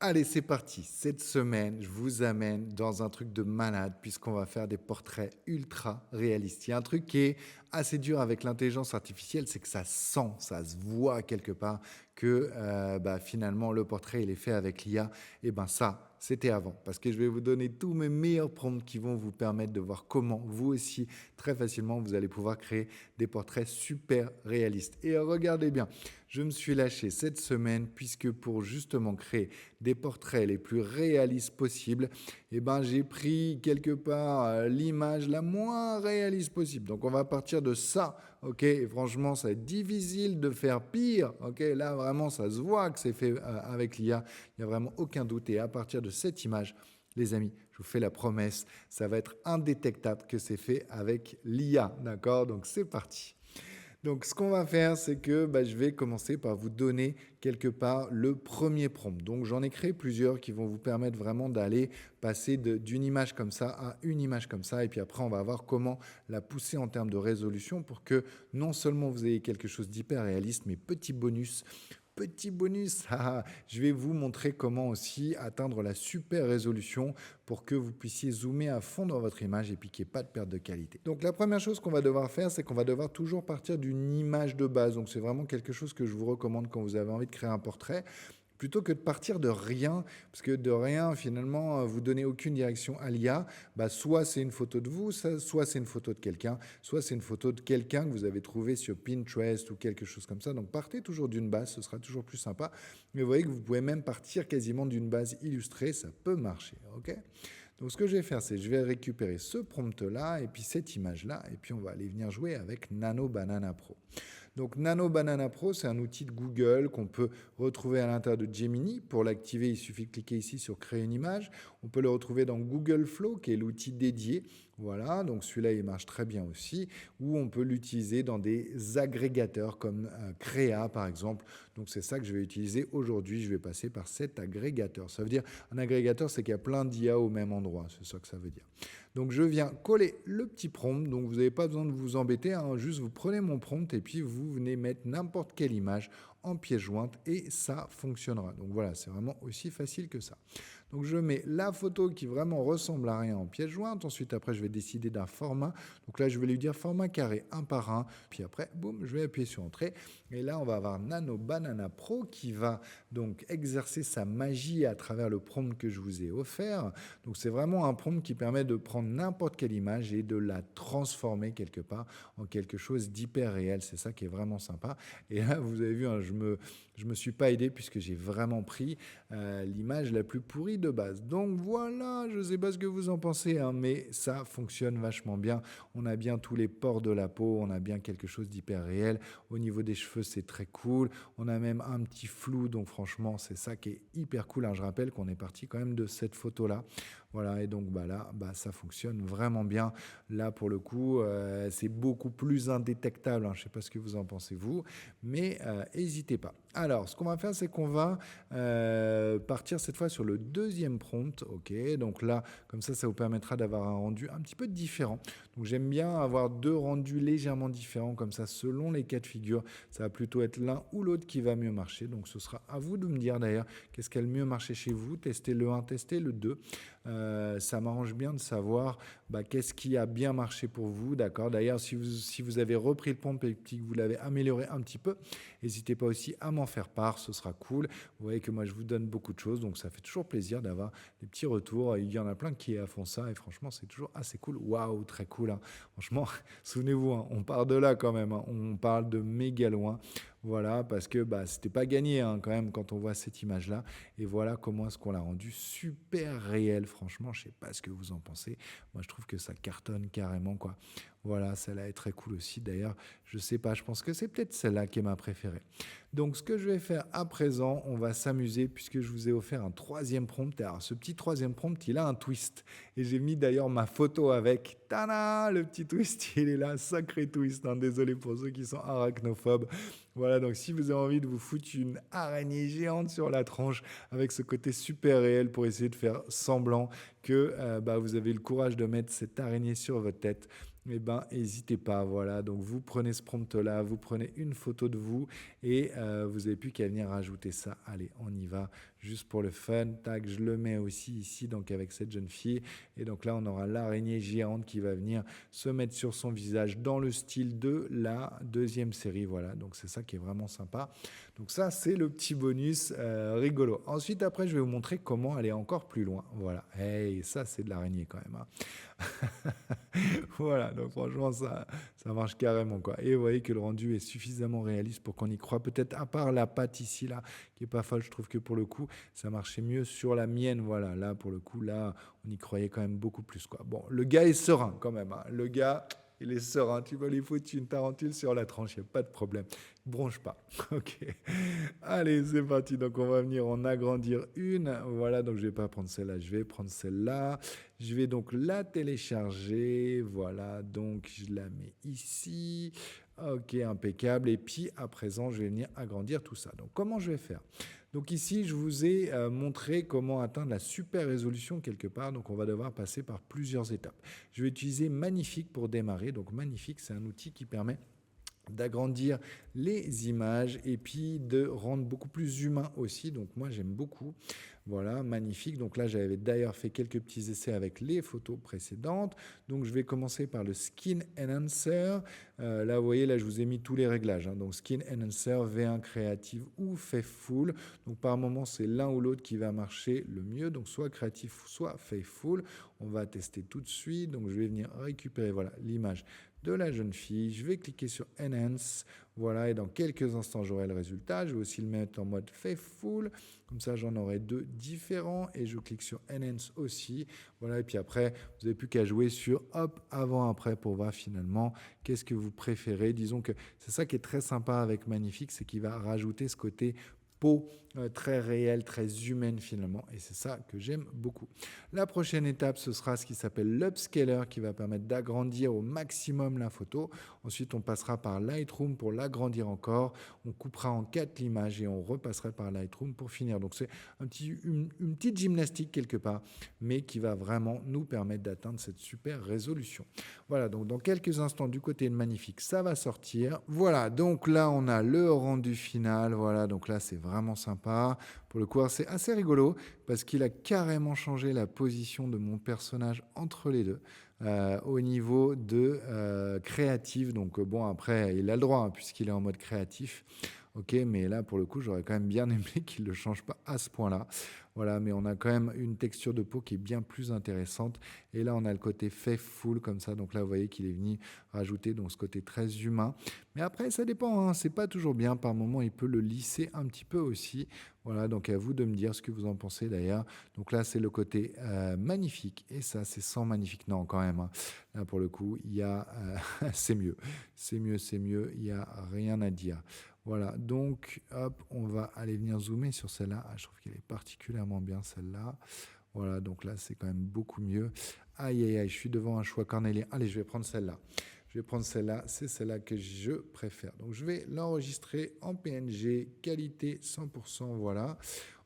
Allez, c'est parti. Cette semaine, je vous amène dans un truc de malade puisqu'on va faire des portraits ultra réalistes. Il y a un truc qui est assez dur avec l'intelligence artificielle, c'est que ça sent, ça se voit quelque part que finalement le portrait il est fait avec l'IA. Et ben ça, c'était avant parce que je vais vous donner tous mes meilleurs prompts qui vont vous permettre de voir comment vous aussi très facilement vous allez pouvoir créer des portraits super réalistes. Et regardez bien, je me suis lâché cette semaine puisque pour justement créer des portraits les plus réalistes possibles, j'ai pris quelque part l'image la moins réaliste possible. Donc on va partir de ça, ok? Et franchement, ça va être difficile de faire pire, ok? Là vraiment, ça se voit que c'est fait avec l'IA. Il n'y a vraiment aucun doute. Et à partir de cette image, les amis, je vous fais la promesse, ça va être indétectable que c'est fait avec l'IA, d'accord? Donc c'est parti. Donc, ce qu'on va faire, c'est que je vais commencer par vous donner quelque part le premier prompt. Donc, j'en ai créé plusieurs qui vont vous permettre vraiment d'aller passer d'une image comme ça à une image comme ça. Et puis après, on va voir comment la pousser en termes de résolution pour que non seulement vous ayez quelque chose d'hyper réaliste, mais petit bonus, je vais vous montrer comment aussi atteindre la super résolution pour que vous puissiez zoomer à fond dans votre image et puis qu'il n'y ait pas de perte de qualité. Donc la première chose qu'on va devoir faire, c'est qu'on va devoir toujours partir d'une image de base. Donc c'est vraiment quelque chose que je vous recommande quand vous avez envie de créer un portrait. Plutôt que de partir de rien, parce que de rien, finalement, vous donnez aucune direction à l'IA, soit c'est une photo de vous, soit c'est une photo de quelqu'un, soit c'est une photo de quelqu'un que vous avez trouvé sur Pinterest ou quelque chose comme ça. Donc partez toujours d'une base, ce sera toujours plus sympa. Mais vous voyez que vous pouvez même partir quasiment d'une base illustrée, ça peut marcher, ok? Donc ce que je vais faire, c'est que je vais récupérer ce prompt-là et puis cette image-là, et puis on va aller venir jouer avec Nano Banana Pro. Donc Nano Banana Pro, c'est un outil de Google qu'on peut retrouver à l'intérieur de Gemini. Pour l'activer, il suffit de cliquer ici sur créer une image. On peut le retrouver dans Google Flow, qui est l'outil dédié. Voilà, donc celui-là, il marche très bien aussi. Ou on peut l'utiliser dans des agrégateurs comme Crea, par exemple. Donc c'est ça que je vais utiliser aujourd'hui. Je vais passer par cet agrégateur. Ça veut dire, un agrégateur, c'est qu'il y a plein d'IA au même endroit. C'est ça que ça veut dire. Donc je viens coller le petit prompt. Donc vous n'avez pas besoin de vous embêter. Juste vous prenez mon prompt et puis vous venez mettre n'importe quelle image en pièce jointe et ça fonctionnera. Donc voilà, c'est vraiment aussi facile que ça. Donc je mets la photo qui vraiment ressemble à rien en pièce jointe. Ensuite, après, je vais décider d'un format. Donc là, je vais lui dire format carré un par un. Puis après, boum, je vais appuyer sur entrée. Et là, on va avoir Nano Banana Pro qui va donc exercer sa magie à travers le prompt que je vous ai offert. Donc c'est vraiment un prompt qui permet de prendre n'importe quelle image et de la transformer quelque part en quelque chose d'hyper réel. C'est ça qui est vraiment sympa. Et là, vous avez vu, je me suis pas aidé puisque j'ai vraiment pris l'image la plus pourrie de base. Donc voilà, je sais pas ce que vous en pensez, mais ça fonctionne vachement bien. On a bien tous les pores de la peau, on a bien quelque chose d'hyper réel. Au niveau des cheveux, c'est très cool. On a même un petit flou, donc franchement, c'est ça qui est hyper cool. Je rappelle qu'on est parti quand même de cette photo-là. Voilà, et donc là, ça fonctionne vraiment bien. Là, pour le coup, c'est beaucoup plus indétectable. Je ne sais pas ce que vous en pensez, vous, mais n'hésitez pas. Alors, ce qu'on va faire, c'est qu'on va partir cette fois sur le deuxième prompt. Ok, donc là, comme ça vous permettra d'avoir un rendu un petit peu différent. Donc, j'aime bien avoir deux rendus légèrement différents, comme ça, selon les cas de figure. Ça va plutôt être l'un ou l'autre qui va mieux marcher. Donc, ce sera à vous de me dire d'ailleurs qu'est-ce qui a le mieux marché chez vous. Testez le 1, testez le 2. Ça m'arrange bien de savoir qu'est-ce qui a bien marché pour vous, d'accord. D'ailleurs, si vous avez repris le prompt et que vous l'avez amélioré un petit peu, n'hésitez pas aussi à m'en faire part, ce sera cool. Vous voyez que moi, je vous donne beaucoup de choses, donc ça fait toujours plaisir d'avoir des petits retours. Il y en a plein qui font ça, et franchement, c'est toujours assez cool. Waouh, très cool. Franchement, souvenez-vous, on part de là quand même. On parle de méga loin. Voilà, parce que c'était pas gagné quand même quand on voit cette image-là. Et voilà comment est-ce qu'on l'a rendu super réel. Franchement, je sais pas ce que vous en pensez. Moi, je trouve que ça cartonne carrément, quoi. Voilà, celle-là est très cool aussi. D'ailleurs, je sais pas, je pense que c'est peut-être celle-là qui est ma préférée. Donc, ce que je vais faire à présent, on va s'amuser puisque je vous ai offert un troisième prompt. Alors, ce petit troisième prompt, il a un twist. Et j'ai mis d'ailleurs ma photo avec. Tada, le petit twist, il est là, sacré twist. Désolé pour ceux qui sont arachnophobes. Voilà, donc si vous avez envie de vous foutre une araignée géante sur la tronche avec ce côté super réel pour essayer de faire semblant que vous avez le courage de mettre cette araignée sur votre tête, n'hésitez pas. Voilà, donc vous prenez ce prompt-là, vous prenez une photo de vous et vous n'avez plus qu'à venir rajouter ça. Allez, on y va. juste pour le fun. Tac, je le mets aussi ici, donc avec cette jeune fille. Et donc là, on aura l'araignée géante qui va venir se mettre sur son visage dans le style de la deuxième série. Voilà, donc c'est ça qui est vraiment sympa. Donc ça, c'est le petit bonus rigolo. Ensuite, après, je vais vous montrer comment aller encore plus loin. Voilà, hey, ça, c'est de l'araignée quand même, hein. Voilà, donc franchement, ça marche carrément, quoi. Et vous voyez que le rendu est suffisamment réaliste pour qu'on y croit. Peut-être à part la patte ici, là, qui est pas folle, je trouve que pour le coup, ça marchait mieux sur la mienne. Voilà, là, pour le coup, là, on y croyait quand même beaucoup plus, quoi. Bon, le gars est serein quand même, hein. Le gars, il est serein. Tu vas lui foutre une tarentule sur la tranche, il n'y a pas de problème. Bronche pas. Ok. Allez, c'est parti. Donc, on va venir en agrandir une. Voilà, donc je vais pas prendre celle-là, je vais prendre celle-là. Je vais donc la télécharger. Voilà, donc je la mets ici. Ok, impeccable. Et puis, à présent, je vais venir agrandir tout ça. Donc, comment je vais faire? Donc ici, je vous ai montré comment atteindre la super résolution quelque part. Donc, on va devoir passer par plusieurs étapes. Je vais utiliser Magnifique pour démarrer. Donc, Magnifique, c'est un outil qui permet d'agrandir les images et puis de rendre beaucoup plus humain aussi. Donc moi j'aime beaucoup. Voilà, magnifique. Donc là j'avais d'ailleurs fait quelques petits essais avec les photos précédentes. Donc je vais commencer par le Skin Enhancer. Là vous voyez, là je vous ai mis tous les réglages, hein. Donc Skin Enhancer, V1 Creative ou Faithful. Donc par moment c'est l'un ou l'autre qui va marcher le mieux. Donc soit Creative, soit Faithful. On va tester tout de suite. Donc je vais venir récupérer voilà l'image de la jeune fille. Je vais cliquer sur Enhance. Voilà, et dans quelques instants, j'aurai le résultat. Je vais aussi le mettre en mode Faithful. Comme ça, j'en aurai deux différents. Et je clique sur Enhance aussi. Voilà, et puis après, vous n'avez plus qu'à jouer sur hop, avant, après, pour voir finalement qu'est-ce que vous préférez. Disons que c'est ça qui est très sympa avec Magnifique, c'est qu'il va rajouter ce côté peau très réelle, très humaine finalement. Et c'est ça que j'aime beaucoup. La prochaine étape, ce sera ce qui s'appelle l'upscaler qui va permettre d'agrandir au maximum la photo. Ensuite, on passera par Lightroom pour l'agrandir encore. On coupera en 4 l'image et on repassera par Lightroom pour finir. Donc, c'est une petite gymnastique quelque part, mais qui va vraiment nous permettre d'atteindre cette super résolution. Voilà, donc dans quelques instants, du côté de Magnifique, ça va sortir. Voilà, donc là, on a le rendu final. Voilà, donc là, c'est vraiment sympa. Pour le coup, c'est assez rigolo parce qu'il a carrément changé la position de mon personnage entre les deux au niveau de créatif. Donc bon, après, il a le droit hein, puisqu'il est en mode créatif. Ok, mais là, pour le coup, j'aurais quand même bien aimé qu'il ne le change pas à ce point-là. Voilà, mais on a quand même une texture de peau qui est bien plus intéressante. Et là, on a le côté faithful comme ça. Donc là, vous voyez qu'il est venu rajouter donc, ce côté très humain. Mais après, ça dépend. Hein, c'est pas toujours bien. Par moment, il peut le lisser un petit peu aussi. Voilà, donc à vous de me dire ce que vous en pensez d'ailleurs. Donc là, c'est le côté magnifique. Et ça, c'est sans magnifique. Non, quand même. Hein. Là, pour le coup, il y a... c'est mieux. C'est mieux, c'est mieux. Il n'y a rien à dire. Voilà, donc hop, on va aller venir zoomer sur celle-là. Ah, je trouve qu'elle est particulièrement bien celle-là. Voilà, donc là c'est quand même beaucoup mieux. Aïe aïe aïe, je suis devant un choix cornélien. Allez, je vais prendre celle-là. Je vais prendre celle-là, c'est celle-là que je préfère. Donc je vais l'enregistrer en PNG, qualité 100%, voilà.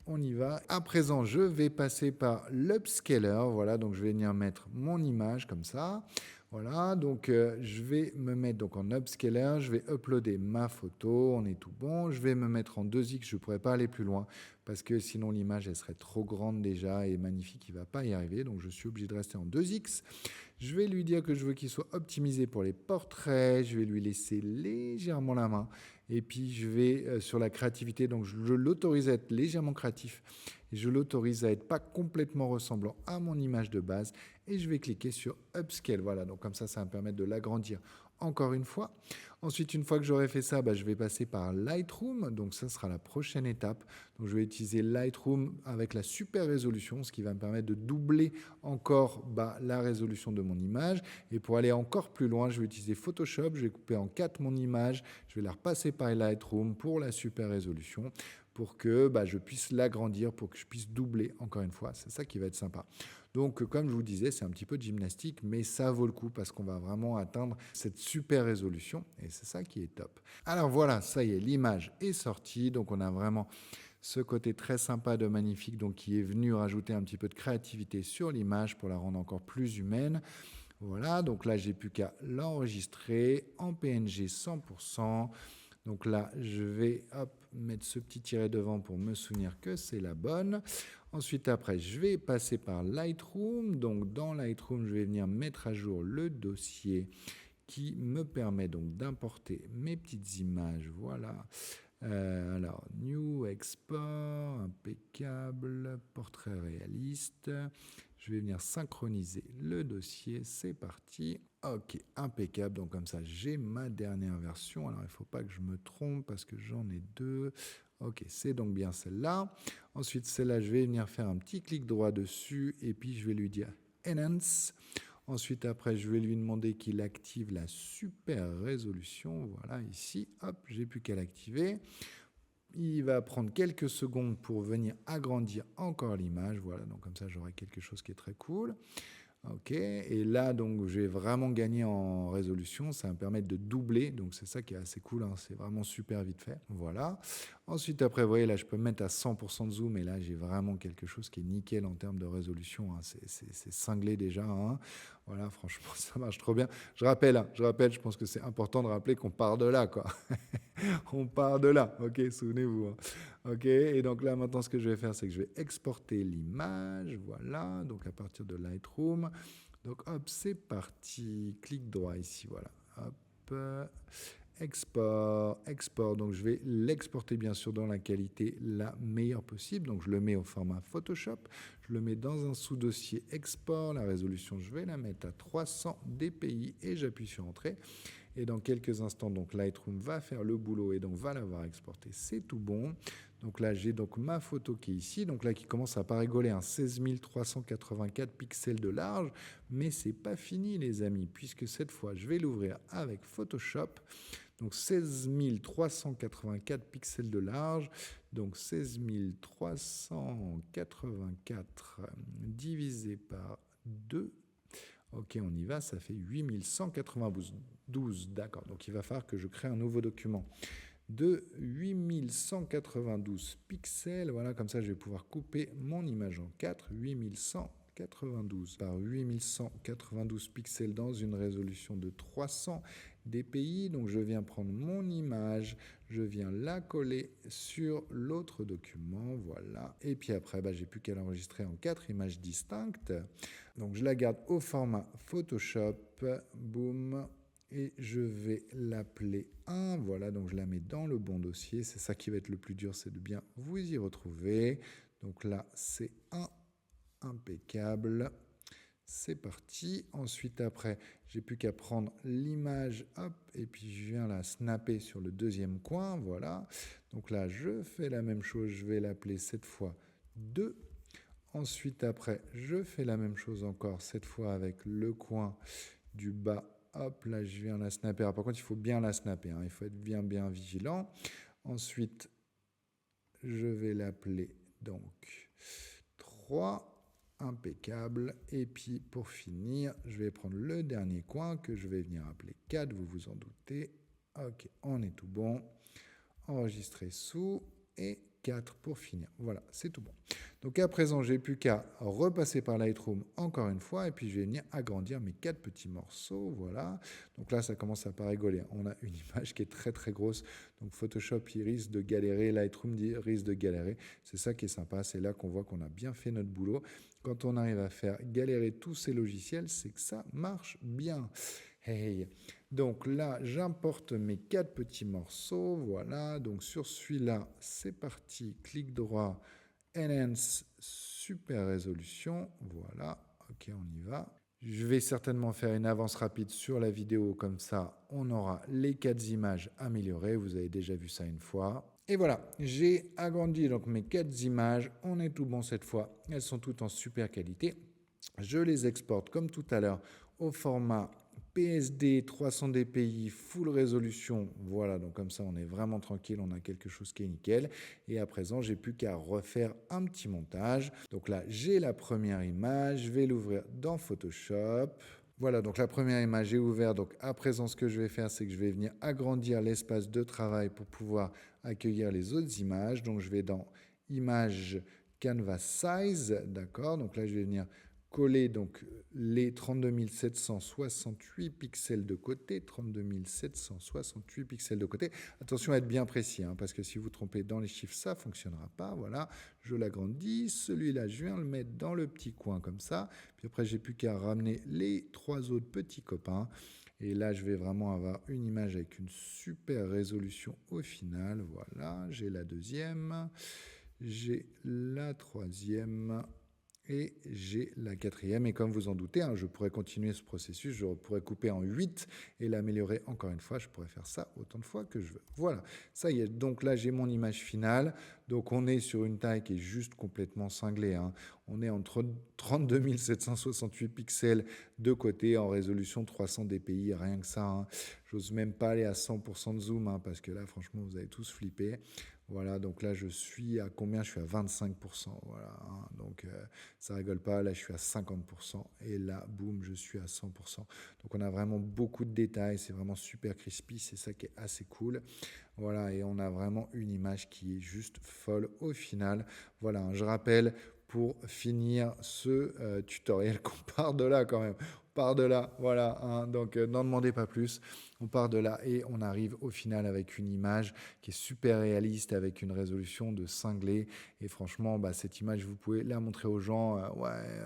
On y va. À présent, je vais passer par l'upscaler. Voilà, donc je vais venir mettre mon image comme ça. Voilà, donc je vais me mettre donc en upscaler, je vais uploader ma photo, on est tout bon. Je vais me mettre en 2x, je ne pourrais pas aller plus loin parce que sinon l'image elle serait trop grande déjà et magnifique, il ne va pas y arriver. Donc je suis obligé de rester en 2x. Je vais lui dire que je veux qu'il soit optimisé pour les portraits, je vais lui laisser légèrement la main. Et puis je vais sur la créativité, donc je l'autorise à être légèrement créatif et je l'autorise à être pas complètement ressemblant à mon image de base et je vais cliquer sur Upscale. Voilà, donc comme ça va me permettre de l'agrandir encore une fois. Ensuite, une fois que j'aurai fait ça, je vais passer par Lightroom. Donc ça sera la prochaine étape. Donc je vais utiliser Lightroom avec la super résolution, ce qui va me permettre de doubler encore la résolution de mon image. Et pour aller encore plus loin, je vais utiliser Photoshop. Je vais couper en 4 mon image. Je vais la repasser par Lightroom pour la super résolution pour que je puisse l'agrandir, pour que je puisse doubler encore une fois. C'est ça qui va être sympa. Donc, comme je vous disais, c'est un petit peu de gymnastique, mais ça vaut le coup parce qu'on va vraiment atteindre cette super résolution et c'est ça qui est top. Alors voilà, ça y est, l'image est sortie. Donc, on a vraiment ce côté très sympa de magnifique, donc qui est venu rajouter un petit peu de créativité sur l'image pour la rendre encore plus humaine. Voilà, donc là, j'ai plus qu'à l'enregistrer en PNG 100%. Donc là, je vais mettre ce petit tiret devant pour me souvenir que c'est la bonne. Ensuite, après, je vais passer par Lightroom. Donc, dans Lightroom, je vais venir mettre à jour le dossier qui me permet donc d'importer mes petites images. Voilà. Alors, New Export, impeccable, portrait réaliste. Je vais venir synchroniser le dossier. C'est parti. Ok, impeccable. Donc, comme ça, j'ai ma dernière version. Alors, il ne faut pas que je me trompe parce que j'en ai deux. Ok, c'est donc bien celle-là. Ensuite, celle-là, je vais venir faire un petit clic droit dessus et puis je vais lui dire Enhance. Ensuite, après, je vais lui demander qu'il active la super résolution. Voilà, ici, hop, j'ai plus qu'à l'activer. Il va prendre quelques secondes pour venir agrandir encore l'image. Voilà, donc comme ça, j'aurai quelque chose qui est très cool. Ok, et là, donc, j'ai vraiment gagné en résolution. Ça va me permettre de doubler. Donc, c'est ça qui est assez cool. Hein. C'est vraiment super vite fait. Voilà. Ensuite, après, vous voyez, là, je peux me mettre à 100% de zoom. Et là, j'ai vraiment quelque chose qui est nickel en termes de résolution. Hein. C'est cinglé déjà. Hein. Voilà, franchement, ça marche trop bien. Je rappelle, je pense que c'est important de rappeler qu'on part de là, quoi. On part de là. Ok, souvenez-vous. Hein. Ok, et donc là, maintenant, ce que je vais faire, c'est que je vais exporter l'image. Voilà, donc à partir de Lightroom. Donc, hop, c'est parti. Clic droit ici, voilà. Hop, export, export. Donc, je vais l'exporter, bien sûr, dans la qualité la meilleure possible. Donc, je le mets au format Photoshop. Je le mets dans un sous-dossier export. La résolution, je vais la mettre à 300 dpi et j'appuie sur Entrée. Et dans quelques instants, donc Lightroom va faire le boulot et donc va l'avoir exporté. C'est tout bon. Donc là, j'ai donc ma photo qui est ici. Donc là, qui commence à pas rigoler, 16 384 pixels de large. Mais c'est pas fini, les amis, puisque cette fois, je vais l'ouvrir avec Photoshop. Donc 16 384 pixels de large. Donc 16 384 divisé par 2. Ok, on y va, ça fait 8192. D'accord, donc il va falloir que je crée un nouveau document de 8192 pixels. Voilà, comme ça, je vais pouvoir couper mon image en 4. 8192 par 8192 pixels dans une résolution de 300 dpi. Donc, je viens prendre mon image, je viens la coller sur l'autre document. Voilà. Et puis après, j'ai plus qu'à l'enregistrer en 4 images distinctes. Donc, je la garde au format Photoshop. Boum. Et je vais l'appeler 1. Voilà, donc je la mets dans le bon dossier. C'est ça qui va être le plus dur, c'est de bien vous y retrouver. Donc là, c'est 1. Impeccable. C'est parti. Ensuite, après, j'ai plus qu'à prendre l'image, hop, et puis je viens la snapper sur le deuxième coin. Voilà. Donc là, je fais la même chose. Je vais l'appeler cette fois 2. Ensuite, après, je fais la même chose encore, cette fois avec le coin du bas. Hop, là, je viens la snapper. Alors, par contre, il faut bien la snapper. Hein. Il faut être bien vigilant. Ensuite, je vais l'appeler donc 3. Impeccable. Et puis, pour finir, je vais prendre le dernier coin que je vais venir appeler 4. Vous vous en doutez. Ok, on est tout bon. Enregistrer sous et 4 pour finir. Voilà, c'est tout bon. Donc à présent, j'ai plus qu'à repasser par Lightroom encore une fois et puis je vais venir agrandir mes 4 petits morceaux. Voilà. Donc là, ça commence à pas rigoler. On a une image qui est très très grosse. Donc Photoshop, il risque de galérer. Lightroom risque de galérer. C'est ça qui est sympa. C'est là qu'on voit qu'on a bien fait notre boulot. Quand on arrive à faire galérer tous ces logiciels, c'est que ça marche bien. Hey. Donc là, j'importe mes 4 petits morceaux. Voilà. Donc sur celui-là, c'est parti. Clic droit. Enhance, super résolution. Voilà. Ok, on y va. Je vais certainement faire une avance rapide sur la vidéo. Comme ça, on aura les 4 images améliorées. Vous avez déjà vu ça une fois. Et voilà, j'ai agrandi donc mes 4 images. On est tout bon cette fois. Elles sont toutes en super qualité. Je les exporte comme tout à l'heure au format PSD 300 dpi full résolution. Voilà, donc comme ça on est vraiment tranquille, on a quelque chose qui est nickel. Et à présent, j'ai plus qu'à refaire un petit montage. Donc là, j'ai la première image, je vais l'ouvrir dans Photoshop. Voilà, donc la première image est ouverte. Donc à présent, ce que je vais faire, c'est que je vais venir agrandir l'espace de travail pour pouvoir accueillir les autres images. Donc je vais dans Image Canvas Size, d'accord. Donc là, je vais venir coller donc les 32 768 pixels de côté, 32 768 pixels de côté. Attention à être bien précis, hein, parce que si vous trompez dans les chiffres, ça ne fonctionnera pas. Voilà, je l'agrandis. Celui-là, je viens le mettre dans le petit coin comme ça. Puis après, j'ai plus qu'à ramener les 3 autres petits copains. Et là, je vais vraiment avoir une image avec une super résolution au final. Voilà, j'ai la deuxième, j'ai la troisième. Et j'ai la quatrième. Et comme vous en doutez, hein, je pourrais continuer ce processus. Je pourrais couper en 8 et l'améliorer encore une fois. Je pourrais faire ça autant de fois que je veux. Voilà, ça y est. Donc là, j'ai mon image finale. Donc on est sur une taille qui est juste complètement cinglée, hein. On est entre 32 768 pixels de côté en résolution 300 dpi, rien que ça, hein. J'ose même pas aller à 100% de zoom, hein, parce que là, franchement, vous avez tous flippé. Voilà, donc là, je suis à combien? Je suis à 25%. Voilà, hein, donc ça rigole pas. Là, je suis à 50%. Et là, boum, je suis à 100%. Donc on a vraiment beaucoup de détails. C'est vraiment super crispy. C'est ça qui est assez cool. Voilà, et on a vraiment une image qui est juste folle au final. Voilà, hein, je rappelle, pour finir ce tutoriel, qu'on part de là quand même. On part de là, voilà, hein, donc n'en demandez pas plus. On part de là et on arrive au final avec une image qui est super réaliste, avec une résolution de cinglé. Et franchement, bah, cette image, vous pouvez la montrer aux gens.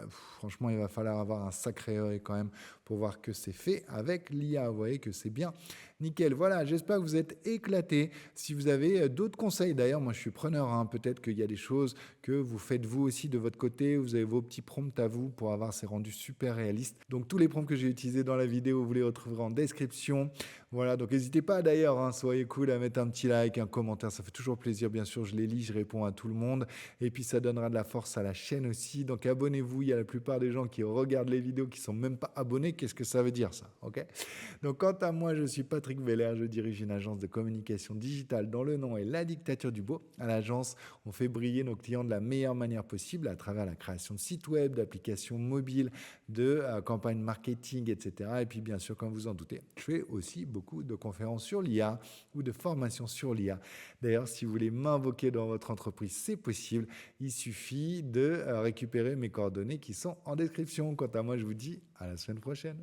Franchement, il va falloir avoir un sacré œil quand même pour voir que c'est fait avec l'IA. Vous voyez que c'est bien nickel. Voilà, j'espère que vous êtes éclatés. Si vous avez d'autres conseils, d'ailleurs, moi je suis preneur, hein. Peut-être qu'il y a des choses que vous faites vous aussi de votre côté. Vous avez vos petits prompts à vous pour avoir ces rendus super réalistes. Donc tous les prompts que j'ai utilisés dans la vidéo, vous les retrouverez en description. Voilà, donc n'hésitez pas d'ailleurs, hein, soyez cool à mettre un petit like, un commentaire, ça fait toujours plaisir, bien sûr, je les lis, je réponds à tout le monde, et puis ça donnera de la force à la chaîne aussi, donc abonnez-vous, il y a la plupart des gens qui regardent les vidéos qui sont même pas abonnés, qu'est-ce que ça veut dire ça, ok? Donc quant à moi, je suis Patrick Veller, je dirige une agence de communication digitale dont le nom est La Dictature du Beau. À l'agence, on fait briller nos clients de la meilleure manière possible à travers la création de sites web, d'applications mobiles, de campagnes marketing, etc. Et puis bien sûr, comme vous en doutez, je fais aussi beaucoup de conférences sur l'IA ou de formations sur l'IA. D'ailleurs, si vous voulez m'invoquer dans votre entreprise, c'est possible. Il suffit de récupérer mes coordonnées qui sont en description. Quant à moi, je vous dis à la semaine prochaine.